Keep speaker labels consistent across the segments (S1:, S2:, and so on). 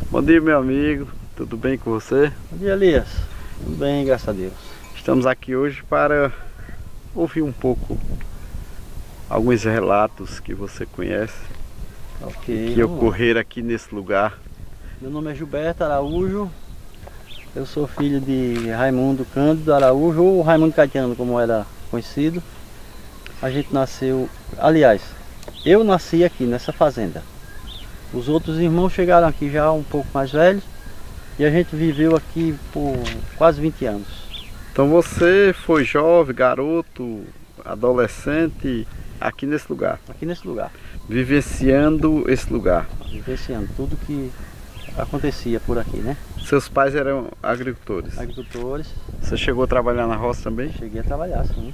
S1: Bom dia, meu amigo, tudo bem com você?
S2: Bom dia, Elias. Tudo bem, graças a Deus.
S1: Estamos aqui hoje para ouvir um pouco alguns relatos que você conhece, que ocorreram aqui nesse lugar.
S2: Meu nome é Gilberto Araújo, eu sou filho de Raimundo Cândido Araújo, ou Raimundo Caetano, como era conhecido. A gente nasceu, aliás, eu nasci aqui nessa fazenda. Os outros irmãos chegaram aqui já um pouco mais velhos e a gente viveu aqui por quase 20 anos.
S1: Então você foi jovem, garoto, adolescente aqui nesse lugar?
S2: Aqui nesse lugar.
S1: Vivenciando esse lugar?
S2: Vivenciando tudo que acontecia por aqui, né?
S1: Seus pais eram agricultores?
S2: Agricultores.
S1: Você chegou a trabalhar na roça também?
S2: Cheguei a trabalhar, sim.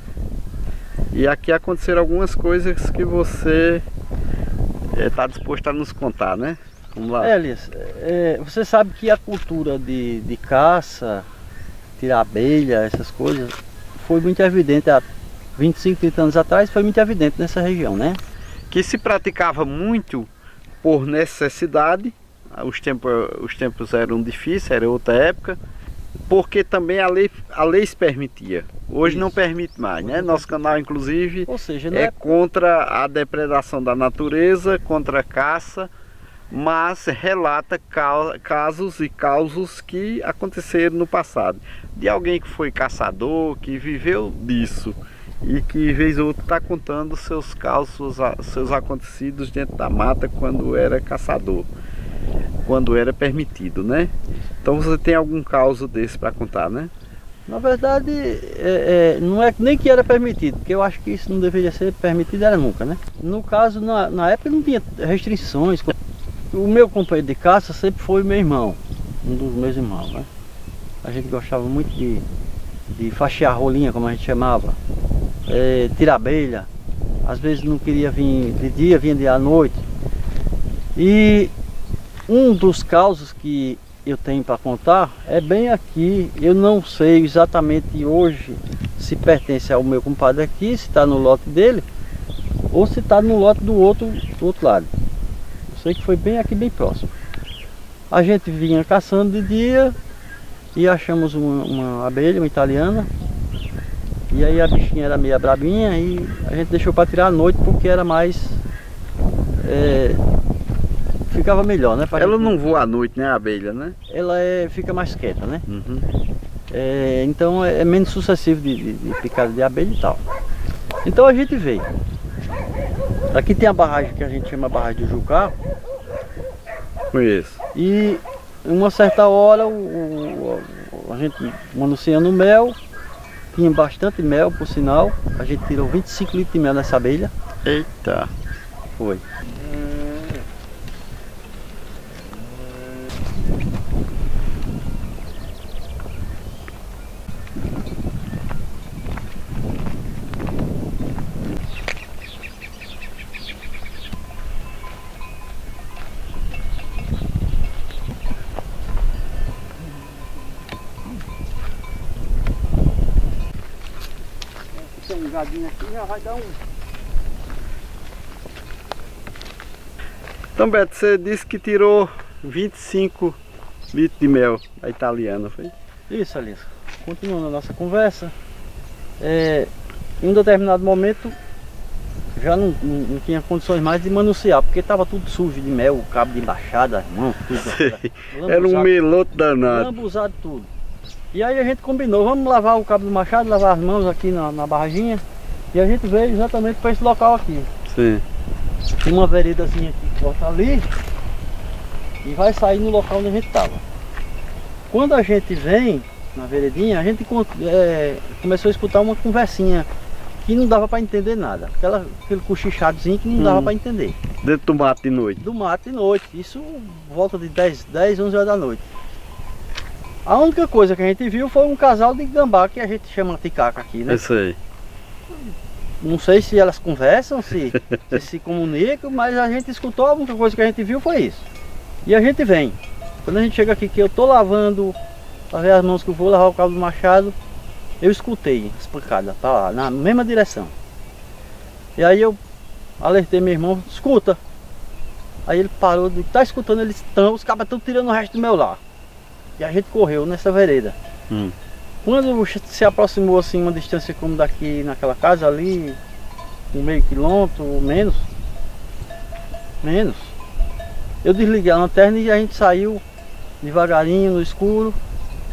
S1: E aqui aconteceram algumas coisas que você está disposto a nos contar, né? Vamos lá.
S2: Elias, você sabe que a cultura de caça, tirar abelha, essas coisas, foi muito evidente há 25, 30 anos atrás, foi muito evidente nessa região, né?
S1: Que se praticava muito por necessidade, os tempos eram difíceis, era outra época, porque também a lei se permitia. Hoje não permite mais, né? Nosso canal, inclusive,
S2: ou seja,
S1: é contra a depredação da natureza, contra a caça, mas relata casos e causos que aconteceram no passado. De alguém que foi caçador, que viveu disso e que vez ou outra está contando seus causos, seus acontecidos dentro da mata quando era caçador, quando era permitido, né? Então você tem algum caso desse para contar, né?
S2: Na verdade, não é nem que era permitido, porque eu acho que isso não deveria ser permitido, era nunca, né? No caso, na época não tinha restrições. O meu companheiro de caça sempre foi meu irmão, um dos meus irmãos, né? A gente gostava muito de faxear rolinha, como a gente chamava, tirar abelha. Às vezes não queria vir de dia, vinha à noite. E um dos causos que eu tenho para contar é bem aqui. Eu não sei exatamente hoje se pertence ao meu compadre aqui, se está no lote dele ou se está no lote do outro lado. Eu sei que foi bem aqui, bem próximo. A gente vinha caçando de dia e achamos uma abelha, uma italiana, e aí a bichinha era meio brabinha e a gente deixou para tirar à noite porque era mais ficava melhor, né?
S1: Ela não voa à noite, né, a abelha, né?
S2: Ela fica mais quieta, né?
S1: Uhum.
S2: Então é menos sucessivo de picada de abelha e tal. Então a gente veio. Aqui tem a barragem que a gente chama barragem do Jucá.
S1: Conheço.
S2: E em uma certa hora a gente manuseando mel. Tinha bastante mel, por sinal. A gente tirou 25 litros de mel nessa abelha.
S1: Eita!
S2: Foi. Tem um gadinho aqui, já vai dar um...
S1: Então, Beto, você disse que tirou 25 litros de mel da italiana, foi?
S2: Isso, Alice. Continuando a nossa conversa, em um determinado momento já não tinha condições mais de manusear, porque estava tudo sujo de mel, o cabo de embaixada, as mãos, tudo.
S1: Era um meloto danado.
S2: Lambuzado tudo. E aí a gente combinou, vamos lavar o cabo do machado, lavar as mãos aqui na barraginha. E a gente veio exatamente para esse local aqui.
S1: Sim.
S2: Tem uma veredazinha aqui que corta ali e vai sair no local onde a gente estava. Quando a gente vem na veredinha, a gente começou a escutar uma conversinha que não dava para entender nada. Aquele cochichadozinho que não dava para entender.
S1: Dentro do mato de noite?
S2: Do mato de noite. Isso volta de 10, 11 horas da noite. A única coisa que a gente viu foi um casal de gambá, que a gente chama ticaca aqui, né?
S1: Isso aí.
S2: Não sei se elas conversam, se comunicam, mas a gente escutou, a única coisa que a gente viu foi isso. E a gente vem. Quando a gente chega aqui, que eu tô lavando, lavei as mãos que eu vou lavar o cabo do machado, eu escutei as pancadas pra lá, na mesma direção. E aí eu alertei meu irmão, escuta. Aí ele parou, tá escutando, eles estão, os cabas estão tirando o resto do meu lá. E a gente correu nessa vereda. Quando se aproximou assim uma distância como daqui naquela casa ali, um meio quilômetro ou menos, eu desliguei a lanterna e a gente saiu devagarinho no escuro.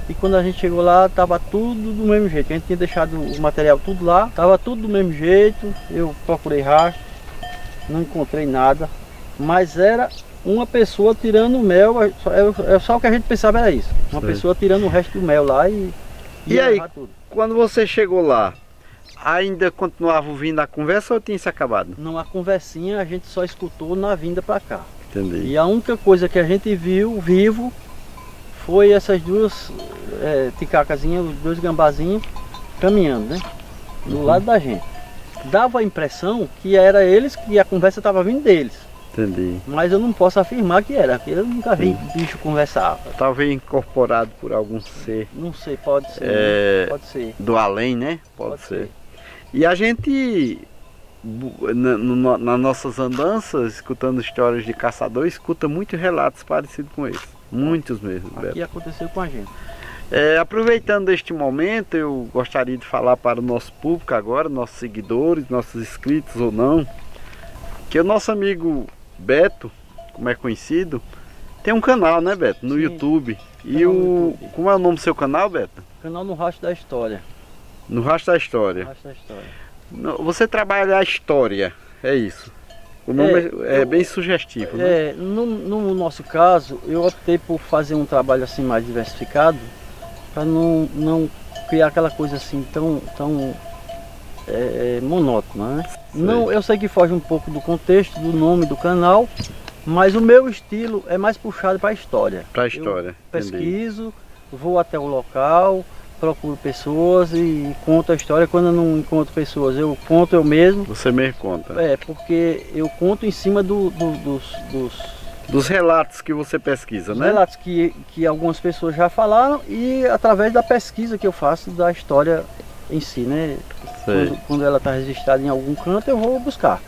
S2: E quando a gente chegou lá, tava tudo do mesmo jeito. A gente tinha deixado o material tudo lá, tava tudo do mesmo jeito. Eu procurei rastro, não encontrei nada, mas era uma pessoa tirando o mel. Só o que a gente pensava era isso, uma pessoa tirando o resto do mel lá e
S1: aí,
S2: tudo.
S1: Quando você chegou lá, ainda continuava ouvindo a conversa ou tinha se acabado?
S2: Não, a conversinha a gente só escutou na vinda para cá.
S1: Entendi.
S2: E a única coisa que a gente viu vivo foi essas duas ticacazinhas, os dois gambazinhos caminhando, né? Do lado da gente. Dava a impressão que era eles, que a conversa estava vindo deles.
S1: Entendi.
S2: Mas eu não posso afirmar que era, porque eu nunca vi bicho conversar.
S1: Talvez incorporado por algum ser.
S2: Não sei, pode ser. Pode ser.
S1: Do além, né? Pode ser. E a gente, nas nossas andanças, escutando histórias de caçador, escuta muitos relatos parecidos com esse. Muitos mesmo, Beto.
S2: Aqui aconteceu com a gente.
S1: Aproveitando este momento, eu gostaria de falar para o nosso público agora, nossos seguidores, nossos inscritos ou não, que o nosso amigo Beto, como é conhecido, tem um canal, né, Beto? No YouTube. E como é o nome do seu canal, Beto?
S2: Canal No Rastro da História.
S1: No Rastro da História.
S2: No Rastro da História.
S1: Você trabalha a história, é isso. O nome é bem sugestivo, né?
S2: No nosso caso, eu optei por fazer um trabalho assim mais diversificado, para não criar aquela coisa assim tão monótona, né? Não, eu sei que foge um pouco do contexto, do nome do canal, mas o meu estilo é mais puxado para a história.
S1: Para a história.
S2: Eu pesquiso, vou até o local, procuro pessoas e conto a história. Quando eu não encontro pessoas, eu conto eu mesmo.
S1: Você mesmo conta?
S2: Porque eu conto em cima dos
S1: relatos que você pesquisa, né?
S2: Relatos que algumas pessoas já falaram e através da pesquisa que eu faço da história em si, né? Quando ela está registrada em algum canto, eu vou buscar.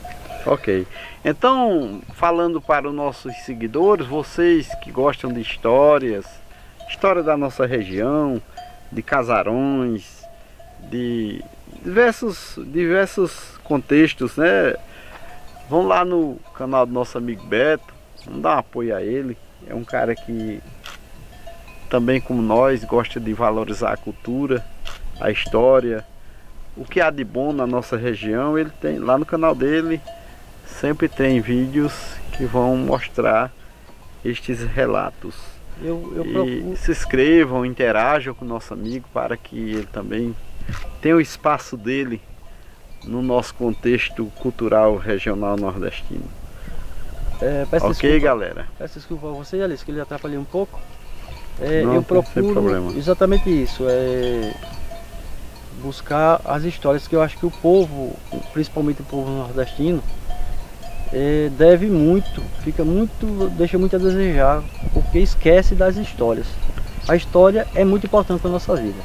S1: Ok. Então, falando para os nossos seguidores, vocês que gostam de história da nossa região, de casarões, de diversos contextos, né? Vão lá no canal do nosso amigo Beto, vamos dar um apoio a ele. É um cara que também, como nós, gosta de valorizar a cultura, a história, o que há de bom na nossa região. Ele tem lá no canal dele, sempre tem vídeos que vão mostrar estes relatos. E se inscrevam, interajam com o nosso amigo para que ele também tenha o espaço dele no nosso contexto cultural regional nordestino. Ok, desculpa, galera?
S2: Peço desculpa a você, Alice, que ele atrapalhei um pouco.
S1: Não,
S2: eu procuro exatamente isso, buscar as histórias que eu acho que o povo, principalmente o povo nordestino, deixa muito a desejar, porque esquece das histórias. A história é muito importante para a nossa vida.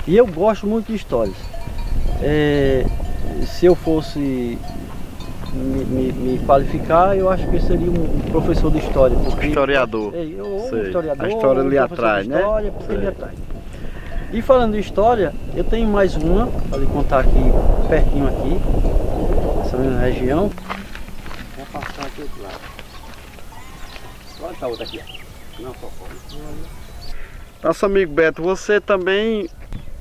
S2: E eu gosto muito de histórias. Se eu fosse me qualificar, eu acho que eu seria um professor de história.
S1: Historiador.
S2: Historiador.
S1: A história ali atrás, né?
S2: Ali atrás. E falando de história, eu tenho mais uma para lhe contar aqui, pertinho aqui, nessa mesma região. Vou passar aqui do outro lado. Olha a outra aqui, ó. Não, só
S1: Nosso amigo Beto, você também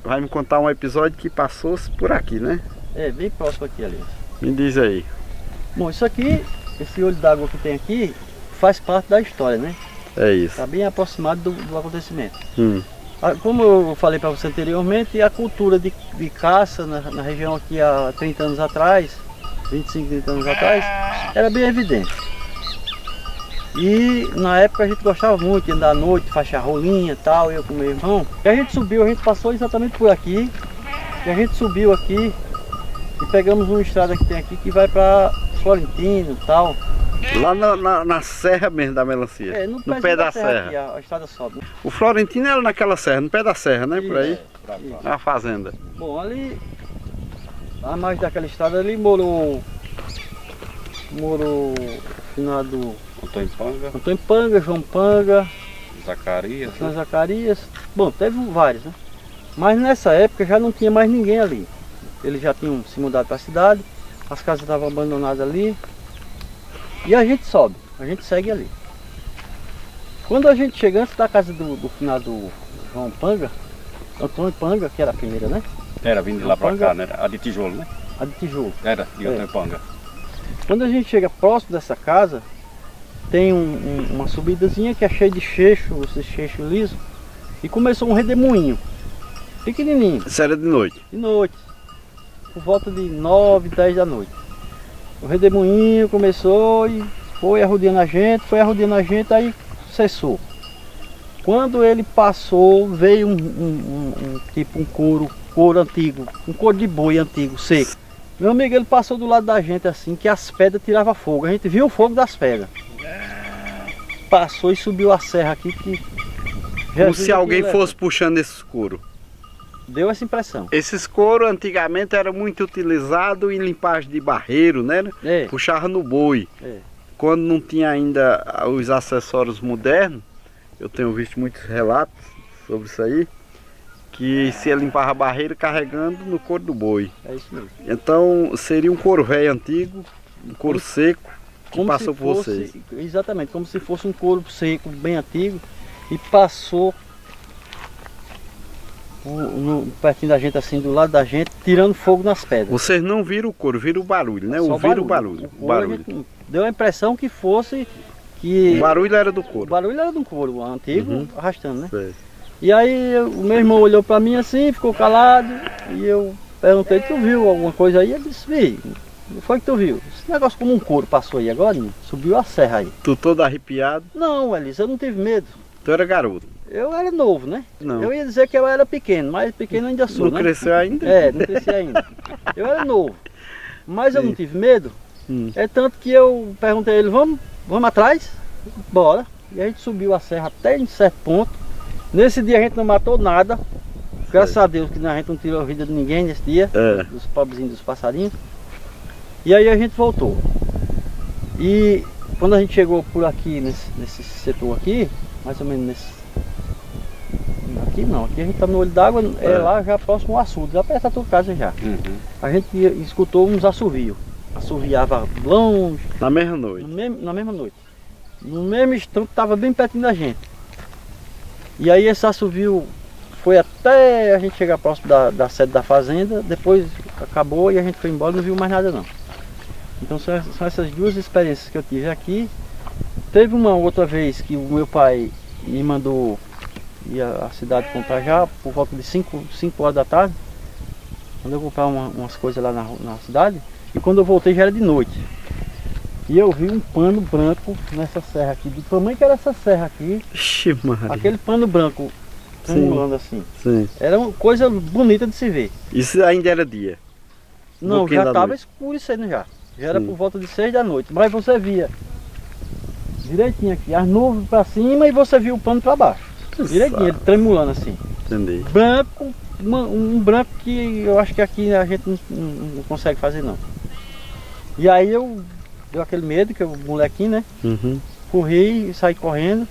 S1: vai me contar um episódio que passou por aqui, né?
S2: Bem próximo aqui, ali.
S1: Me diz aí.
S2: Bom, isso aqui, esse olho d'água que tem aqui, faz parte da história, né?
S1: É isso.
S2: Está bem aproximado do acontecimento. Como eu falei para você anteriormente, a cultura de caça na região aqui há 30 anos atrás, 25, 30 anos atrás, era bem evidente. E na época a gente gostava muito de andar à noite, faixar rolinha e tal, eu com meu irmão. E a gente subiu, a gente passou exatamente por aqui, e a gente subiu aqui e pegamos uma estrada que tem aqui que vai para Florentino e tal.
S1: Lá na serra mesmo da melancia, no pé da serra.
S2: Aqui, a estrada sobe.
S1: O Florentino era naquela serra, no pé da serra, né? Por aí. A fazenda.
S2: Bom, ali, a mais daquela estrada ali, morou o finado Antônio Panga, João Panga, Zacarias. Bom, teve vários, né? Mas nessa época já não tinha mais ninguém ali. Eles já tinham se mudado para a cidade, as casas estavam abandonadas ali. E a gente sobe, a gente segue ali. Quando a gente chega antes da casa do finado João Panga, Antônio Panga, que era a primeira, né?
S3: Era, vindo de lá para cá, né? A de tijolo, né?
S2: A de tijolo.
S3: Era, de Antônio Panga.
S2: Quando a gente chega próximo dessa casa, tem uma subidazinha que é cheia de cheixo, esse cheixo liso, e começou um redemoinho, pequenininho.
S1: Isso era de noite?
S2: De noite, por volta de 9, 10 da noite. O redemoinho começou e foi arrodeando a gente, aí cessou. Quando ele passou, veio tipo um couro antigo, um couro de boi antigo, seco. Meu amigo, ele passou do lado da gente assim, que as pedras tiravam fogo. A gente viu o fogo das pedras. Passou e subiu a serra aqui que...
S1: Como se alguém fosse puxando esse couro.
S2: Deu essa impressão.
S1: Esses couro antigamente era muito utilizado em limpagem de barreiro, né?
S2: É.
S1: Puxava no boi.
S2: É.
S1: Quando não tinha ainda os acessórios modernos, eu tenho visto muitos relatos sobre isso aí, que se limpava a barreira carregando no couro do boi.
S2: É isso mesmo.
S1: Então seria um couro velho antigo, um couro seco, que
S2: Como
S1: passou
S2: se
S1: por
S2: fosse,
S1: vocês.
S2: Exatamente, como se fosse um couro seco, bem antigo, e passou pertinho da gente, assim, do lado da gente, tirando fogo nas pedras.
S1: Vocês não viram o couro, viram o barulho, né?
S2: Só
S1: Ouviram o barulho.
S2: O couro, a gente deu a impressão que fosse...
S1: O barulho era do
S2: O
S1: couro.
S2: barulho era de um couro antigo, arrastando, né?
S1: Sei.
S2: E aí o meu irmão olhou pra mim assim, ficou calado, e eu perguntei, tu viu alguma coisa aí? Ele disse, vi. O que foi que tu viu? Esse negócio como um couro passou aí agora, subiu a serra aí.
S1: Tu todo arrepiado?
S2: Não, Elis, eu não tive medo.
S1: Tu era garoto?
S2: Eu era novo, né?
S1: Não.
S2: Eu ia dizer que eu era pequeno, mas pequeno ainda sou,
S1: Não
S2: né?
S1: cresceu ainda?
S2: É, não cresci ainda. Eu era novo, mas eu
S1: Sim.
S2: não tive medo. É tanto que eu perguntei a ele, vamos atrás? Bora. E a gente subiu a serra até em certo ponto. Nesse dia a gente não matou nada. Graças a Deus que a gente não tirou a vida de ninguém nesse dia. Dos pobrezinhos dos passarinhos. E aí a gente voltou. E quando a gente chegou por aqui, nesse setor aqui, mais ou menos nesse... Aqui não, aqui a gente tá no olho d'água, lá já próximo ao açude, já perto da tua casa já. A gente escutou uns assovios. Assoviava longe.
S1: Na mesma noite?
S2: Na mesma noite. No mesmo instante estava bem pertinho da gente. E aí esse assovio foi até a gente chegar próximo da sede da fazenda, depois acabou e a gente foi embora e não viu mais nada não. Então são essas duas experiências que eu tive aqui. Teve uma outra vez que o meu pai me mandou ir à cidade comprar já por volta de 5 horas da tarde. Quando eu comprar umas coisas lá na cidade. E quando eu voltei já era de noite. E eu vi um pano branco nessa serra aqui, do tamanho que era essa serra aqui.
S1: Ixi, Maria.
S2: Aquele pano branco tremulando assim.
S1: Sim.
S2: Era uma coisa bonita de se ver.
S1: Isso ainda era dia?
S2: Não, já estava escurecendo já. Já era por volta de 6 da noite. Mas você via direitinho aqui, as nuvens para cima e você via o pano para baixo. Direitinho, ele tremulando assim.
S1: Entendi.
S2: Branco, um branco que eu acho que aqui a gente não consegue fazer não. E aí deu aquele medo, que o molequinho, né? Corri e saí correndo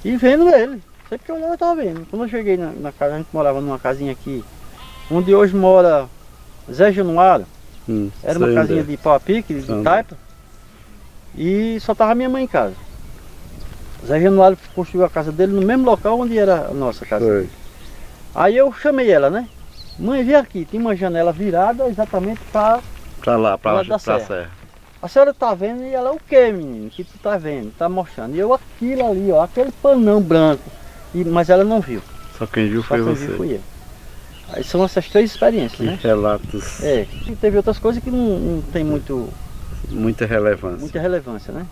S2: e vendo ele. Sempre que eu olhava eu estava vendo. Quando eu cheguei na casa, a gente morava numa casinha aqui, onde hoje mora Zé Januário. Era uma casinha de pau a pique, de taipa. E só estava minha mãe em casa. Zé Januário construiu a casa dele no mesmo local onde era a nossa casa. Aí eu chamei ela, né? Mãe, vem aqui, tem uma janela virada exatamente para
S1: lá, para
S2: a serra. A senhora tá vendo? E ela, o que, menino? Que tu tá vendo? Tá mostrando. E eu, aquilo ali, ó, aquele panão branco. Mas ela não viu.
S1: Só quem viu foi você.
S2: Viu fui eu. Aí são essas três experiências, né?
S1: Relatos.
S2: E teve outras coisas que não tem muita
S1: relevância.
S2: Muita relevância, né?